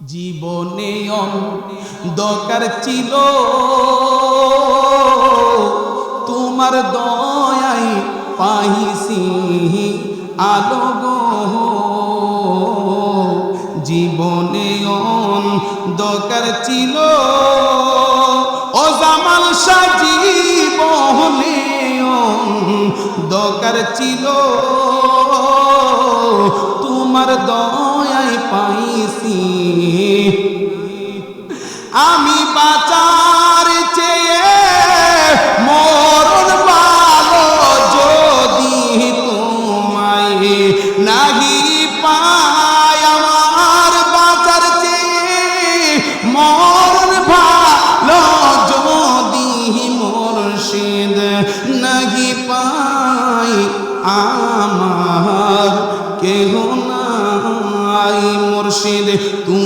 জীবনে দরকার ছিল তোমার দয়ায় পাইছি আলো গো। জীবনে দরকার ছিল ও জামাল শাহ, জীবনে দরকার ছিল তোমার দয়ায় পাইছি। আমি বাঁচার চেয়ে মরণ ভালো, যদি তোমায় নাহি পাই। আমার বাঁচার চেয়ে মরণ ভালো, যদি মুর্শিদ নাহি পাই। আমার কেহ নাই মুর্শিদ